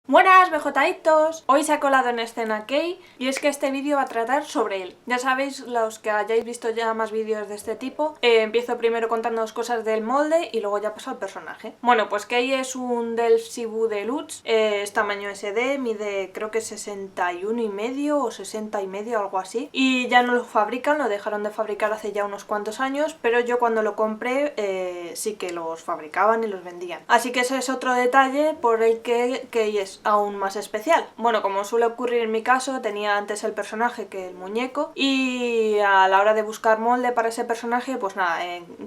Buenas BJitos, hoy se ha colado en escena Kei y es que este vídeo va a tratar sobre él. Ya sabéis, los que hayáis visto ya más vídeos de este tipo, empiezo primero contándoos cosas del molde y luego ya paso al personaje. Bueno, pues Kei es un Delft Shibu Deluxe, es tamaño SD, mide creo que 61,5 o 60,5, algo así. Y ya no lo fabrican, lo dejaron de fabricar hace ya unos cuantos años, pero yo cuando lo compré sí que los fabricaban y los vendían. Así que ese es otro detalle por el que Kei es aún más especial. Bueno, como suele ocurrir en mi caso, tenía antes el personaje que el muñeco y a la hora de buscar molde para ese personaje, pues nada,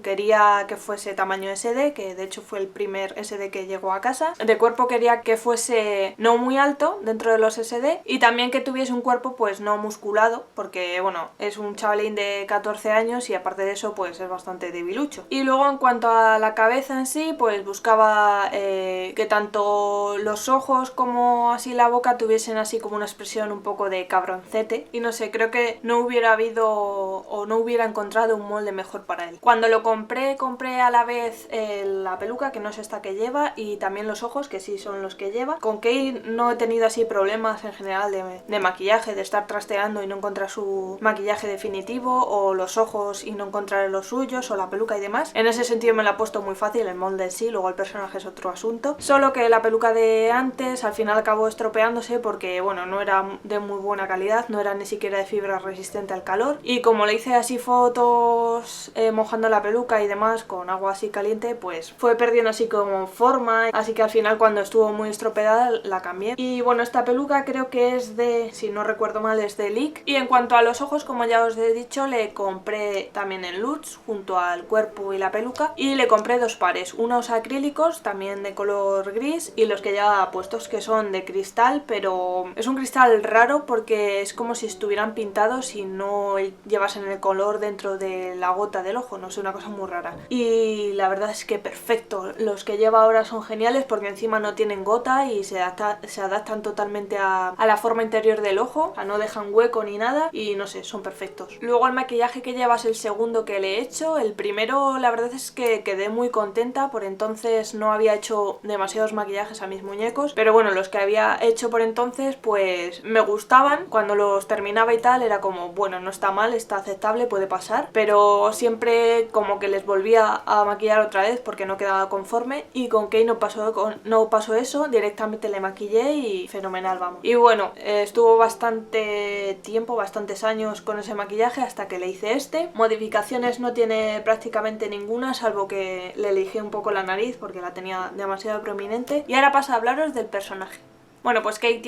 quería que fuese tamaño SD, que de hecho fue el primer SD que llegó a casa. De cuerpo quería que fuese no muy alto dentro de los SD y también que tuviese un cuerpo pues no musculado, porque bueno, es un chavalín de 14 años y aparte de eso pues es bastante debilucho. Y luego en cuanto a la cabeza en sí, pues buscaba que tanto los ojos como así la boca tuviesen así como una expresión un poco de cabroncete y no sé, creo que no hubiera habido o no hubiera encontrado un molde mejor para él. Cuando lo compré a la vez la peluca, que no es esta que lleva, y también los ojos, que sí son los que lleva. Con Kei no he tenido así problemas en general de maquillaje, de estar trasteando y no encontrar su maquillaje definitivo, o los ojos y no encontrar los suyos, o la peluca y demás. En ese sentido me la ha puesto muy fácil el molde en sí, luego el personaje es otro asunto. Solo que la peluca de antes al final acabó estropeándose porque bueno, no era de muy buena calidad, no era ni siquiera de fibra resistente al calor, y como le hice así fotos mojando la peluca y demás con agua así caliente, pues fue perdiendo así como forma, así que al final cuando estuvo muy estropeada la cambié. Y bueno, esta peluca creo que es de, si no recuerdo mal, es de Leak. Y en cuanto a los ojos, como ya os he dicho, le compré también en Lutz junto al cuerpo y la peluca, y le compré dos pares, unos acrílicos también de color gris y los que ya puestos que son de cristal, pero es un cristal raro porque es como si estuvieran pintados y no llevasen el color dentro de la gota del ojo, no sé, una cosa muy rara. Y la verdad es que perfecto, los que lleva ahora son geniales porque encima no tienen gota y se adaptan totalmente a la forma interior del ojo, o sea, no dejan hueco ni nada y no sé, son perfectos. Luego el maquillaje que lleva es el segundo que le he hecho, el primero la verdad es que quedé muy contenta, por entonces no había hecho demasiados maquillajes a mis muñecos, pero bueno, los que había hecho por entonces pues me gustaban, cuando los terminaba y tal era como, bueno, no está mal, está aceptable, puede pasar, pero siempre como que les volvía a maquillar otra vez porque no quedaba conforme, y con Kei no pasó eso, directamente le maquillé y fenomenal, vamos. Y bueno, estuvo bastante tiempo, bastantes años con ese maquillaje hasta que le hice este. Modificaciones no tiene prácticamente ninguna, salvo que le elegí un poco la nariz porque la tenía demasiado prominente. Y ahora paso a hablaros del personaje. Bueno, pues Kei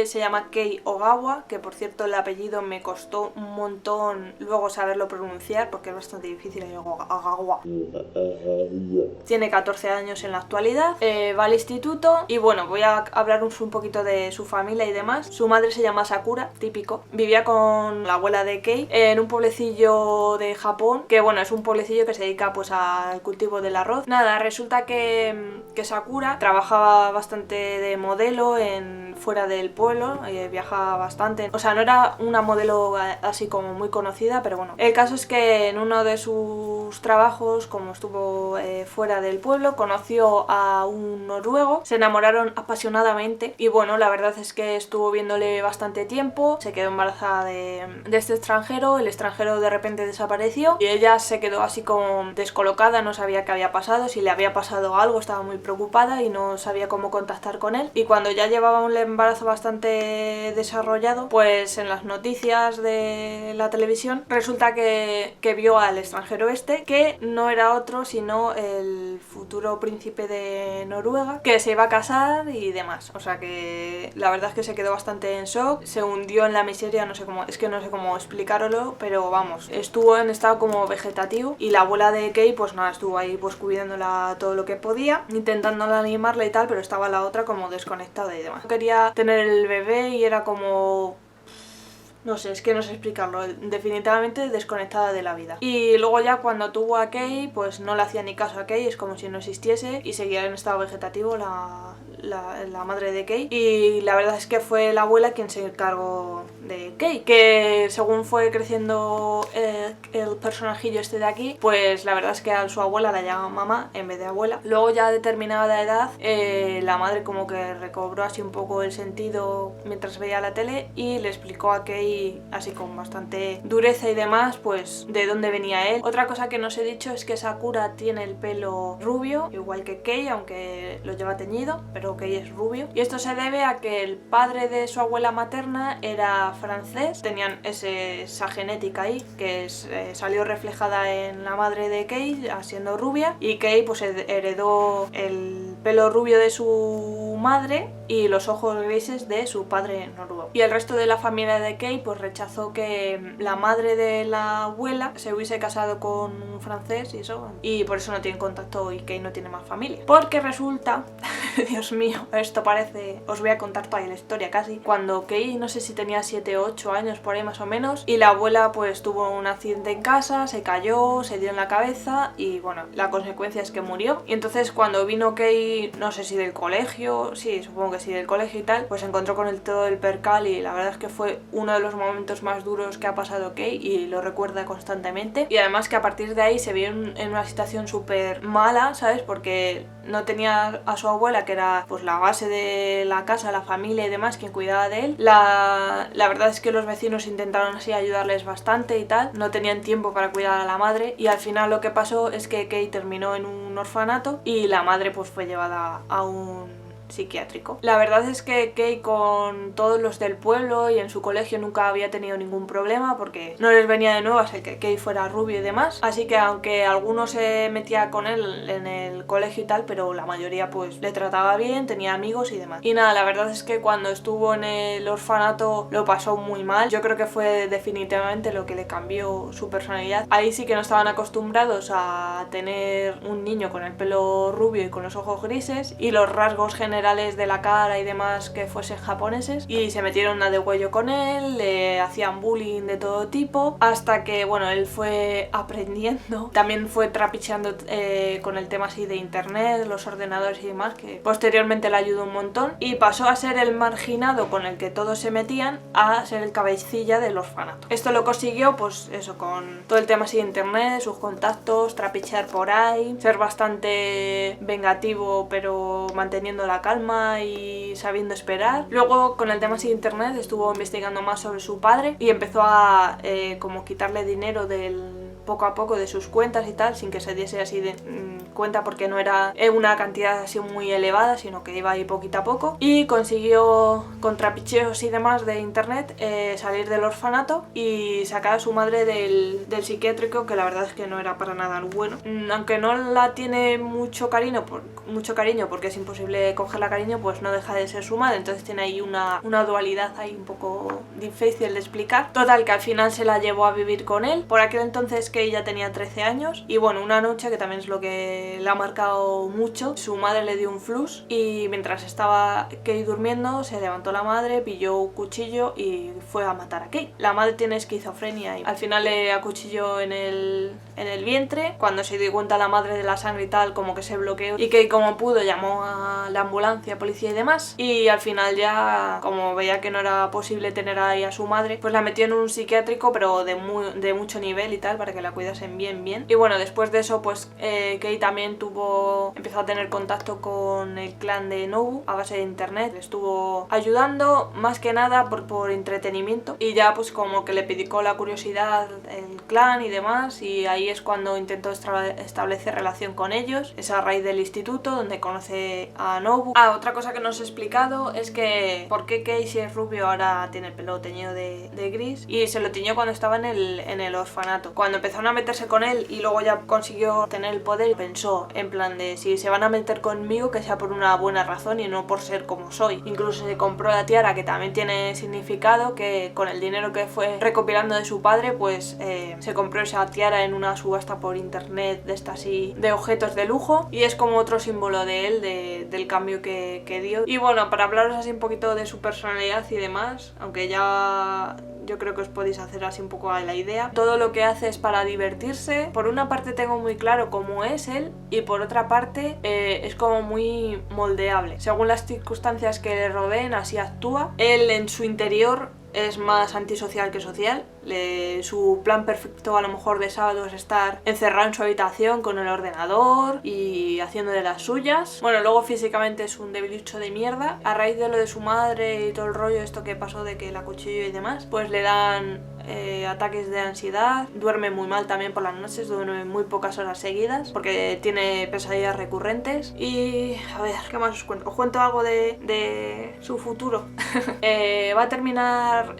se llama Kei Ogawa, que por cierto el apellido me costó un montón luego saberlo pronunciar porque es bastante difícil, Ogawa. Tiene 14 años en la actualidad, va al instituto y bueno, voy a hablaros un poquito de su familia y demás. Su madre se llama Sakura, típico. Vivía con la abuela de Kei en un pueblecillo de Japón, que bueno, es un pueblecillo que se dedica pues al cultivo del arroz. Nada, resulta que Sakura trabajaba bastante de modelo fuera del pueblo, viajaba bastante, o sea, no era una modelo así como muy conocida, pero bueno, el caso es que en uno de sus trabajos, como estuvo fuera del pueblo, conoció a un noruego, se enamoraron apasionadamente y bueno, la verdad es que estuvo viéndole bastante tiempo, se quedó embarazada de este extranjero, el extranjero de repente desapareció y ella se quedó así como descolocada, no sabía qué había pasado, si le había pasado algo, estaba muy preocupada y no sabía cómo contactar con él. Y cuando ya llevaba un embarazo bastante desarrollado, pues en las noticias de la televisión resulta que vio al extranjero este, que no era otro sino el futuro príncipe de Noruega, que se iba a casar y demás. O sea que la verdad es que se quedó bastante en shock, se hundió en la miseria, no sé cómo explicarlo, pero vamos, estuvo en estado como vegetativo y la abuela de Kei pues nada, estuvo ahí pues cuidándola todo lo que podía, intentándola animarla y tal, pero estaba la otra como desconectada y demás. Quería tener el bebé y era como... no sé, es que no sé explicarlo, definitivamente desconectada de la vida. Y luego ya cuando tuvo a Kei, pues no le hacía ni caso a Kei, es como si no existiese y seguía en estado vegetativo la madre de Kei, y la verdad es que fue la abuela quien se encargó de Kei, que según fue creciendo el personajillo este de aquí, pues la verdad es que a su abuela la llama mamá en vez de abuela. Luego ya a determinada edad la madre como que recobró así un poco el sentido mientras veía la tele y le explicó a Kei así con bastante dureza y demás pues de dónde venía él. Otra cosa que no os he dicho es que Sakura tiene el pelo rubio igual que Kei, aunque lo lleva teñido, pero Kei es rubio, y esto se debe a que el padre de su abuela materna era francés, tenían esa genética ahí que salió reflejada en la madre de Kei siendo rubia, y Kei pues heredó el pelo rubio de su madre y los ojos grises de su padre noruego. Y el resto de la familia de Kei pues rechazó que la madre de la abuela se hubiese casado con un francés y eso, y por eso no tienen contacto y Kei no tiene más familia. Porque resulta, Dios mío, esto parece, os voy a contar toda la historia casi, cuando Kei no sé si tenía 7 o 8 años por ahí más o menos, y la abuela pues tuvo un accidente en casa, se cayó, se dio en la cabeza y bueno, la consecuencia es que murió. Y entonces cuando vino Kei, no sé si del colegio, sí, supongo que sí, del colegio y tal, pues se encontró con todo el percal, y la verdad es que fue uno de los momentos más duros que ha pasado Kei y lo recuerda constantemente. Y además que a partir de ahí se vio en una situación súper mala, ¿sabes? Porque no tenía a su abuela, que era pues la base de la casa, la familia y demás, quien cuidaba de él. La verdad es que los vecinos intentaron así ayudarles bastante y tal, no tenían tiempo para cuidar a la madre, y al final lo que pasó es que Kei terminó en un orfanato y la madre pues fue llevada a un psiquiátrico. La verdad es que Kei con todos los del pueblo y en su colegio nunca había tenido ningún problema porque no les venía de nuevas el que Kei fuera rubio y demás, así que aunque algunos se metía con él en el colegio y tal, pero la mayoría pues le trataba bien, tenía amigos y demás. Y nada, la verdad es que cuando estuvo en el orfanato lo pasó muy mal. Yo creo que fue definitivamente lo que le cambió su personalidad. Ahí sí que no estaban acostumbrados a tener un niño con el pelo rubio y con los ojos grises y los rasgos generales de la cara y demás que fuesen japoneses, y se metieron a de huello con él, le hacían bullying de todo tipo, hasta que bueno, él fue aprendiendo, también fue trapicheando con el tema así de internet, los ordenadores y demás, que posteriormente le ayudó un montón, y pasó a ser el marginado con el que todos se metían a ser el cabecilla del orfanato. Esto lo consiguió pues eso, con todo el tema así de internet, sus contactos, trapichear por ahí, ser bastante vengativo pero manteniendo la calma y sabiendo esperar. Luego con el tema así de internet estuvo investigando más sobre su padre y empezó a como quitarle dinero poco a poco de sus cuentas y tal, sin que se diese así de cuenta, porque no era una cantidad así muy elevada, sino que iba ahí poquito a poco, y consiguió con trapicheos y demás de internet salir del orfanato y sacar a su madre del psiquiátrico, que la verdad es que no era para nada bueno. Aunque no la tiene mucho cariño porque es imposible cogerla cariño, pues no deja de ser su madre, entonces tiene ahí una dualidad ahí un poco difícil de explicar. Total, que al final se la llevó a vivir con él. Por aquel entonces que ella tenía 13 años, y bueno, una noche, que también es lo que le ha marcado mucho, su madre le dio un flux y mientras estaba Kei durmiendo se levantó la madre, pilló un cuchillo y fue a matar a Kei. La madre tiene esquizofrenia y al final le acuchilló en el vientre. Cuando se dio cuenta la madre de la sangre y tal, como que se bloqueó, y Kei como pudo llamó a la ambulancia, policía y demás, y al final ya, como veía que no era posible tener ahí a su madre, pues la metió en un psiquiátrico, pero de mucho nivel y tal, para que la cuidasen bien. Y bueno, después de eso pues Kei también empezó a tener contacto con el clan de Nobu a base de internet, le estuvo ayudando más que nada por entretenimiento, y ya pues como que le picó la curiosidad el clan y demás, y ahí es cuando intentó establecer relación con ellos. Es a raíz del instituto donde conoce a Nobu. Otra cosa que no os he explicado es que por qué Kei, si es rubio, ahora tiene el pelo teñido de gris, y se lo tiñó cuando estaba en el orfanato. Cuando empezaron a meterse con él y luego ya consiguió tener el poder, pensó en plan de, si se van a meter conmigo, que sea por una buena razón y no por ser como soy. Incluso se compró la tiara, que también tiene significado, que con el dinero que fue recopilando de su padre pues se compró esa tiara en una subasta por internet de estas así de objetos de lujo, y es como otro símbolo de él, del cambio que dio. Y bueno, para hablaros así un poquito de su personalidad y demás, aunque ya yo creo que os podéis hacer así un poco a la idea. Todo lo que hace es para divertirse. Por una parte tengo muy claro cómo es él y por otra parte es como muy moldeable. Según las circunstancias que le rodeen, así actúa. Él en su interior es más antisocial que social. Su plan perfecto a lo mejor de sábado es estar encerrado en su habitación con el ordenador y haciendo de las suyas. Bueno, luego físicamente es un debilucho de mierda. A raíz de lo de su madre y todo el rollo, esto que pasó de que la cuchilló y demás, pues le dan ataques de ansiedad, duerme muy mal también por las noches, duerme muy pocas horas seguidas porque tiene pesadillas recurrentes. Y a ver, ¿qué más os cuento? Os cuento algo de su futuro. Va a terminar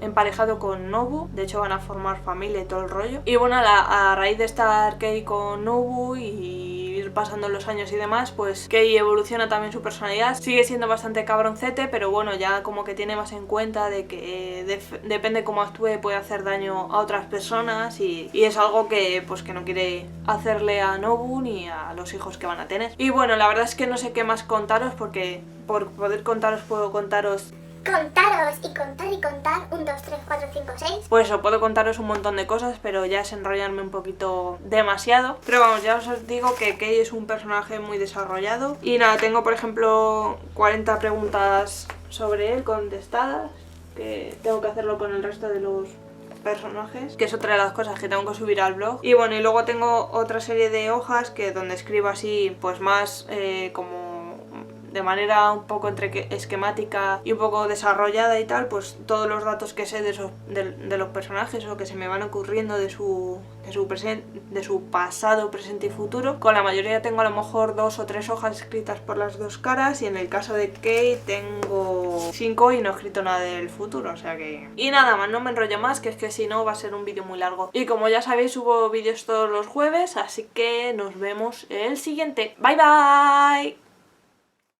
emparejado con Nobu, de hecho van a formar familia y todo el rollo. Y bueno, a raíz de estar Kei con Nobu y ir pasando los años y demás, pues Kei evoluciona también su personalidad, sigue siendo bastante cabroncete, pero bueno, ya como que tiene más en cuenta de que depende cómo actúe puede hacer daño a otras personas y es algo que pues que no quiere hacerle a Nobu ni a los hijos que van a tener. Y bueno, la verdad es que no sé qué más contaros porque por poder contaros puedo contaros y contar, 1, 2, 3, 4, 5, 6. Pues eso, puedo contaros un montón de cosas, pero ya es enrollarme un poquito demasiado. Pero vamos, ya os digo que Kei es un personaje muy desarrollado. Y nada, tengo por ejemplo 40 preguntas sobre él contestadas, que tengo que hacerlo con el resto de los personajes, que es otra de las cosas que tengo que subir al blog. Y bueno, y luego tengo otra serie de hojas que donde escribo así pues más como de manera un poco entre esquemática y un poco desarrollada y tal, pues todos los datos que sé de los personajes o que se me van ocurriendo de su pasado, presente y futuro. Con la mayoría tengo a lo mejor 2 o 3 hojas escritas por las dos caras y en el caso de Kei tengo 5 y no he escrito nada del futuro, o sea que... Y nada más, no me enrollo más, que es que si no va a ser un vídeo muy largo. Y como ya sabéis, subo vídeos todos los jueves, así que nos vemos en el siguiente. Bye bye.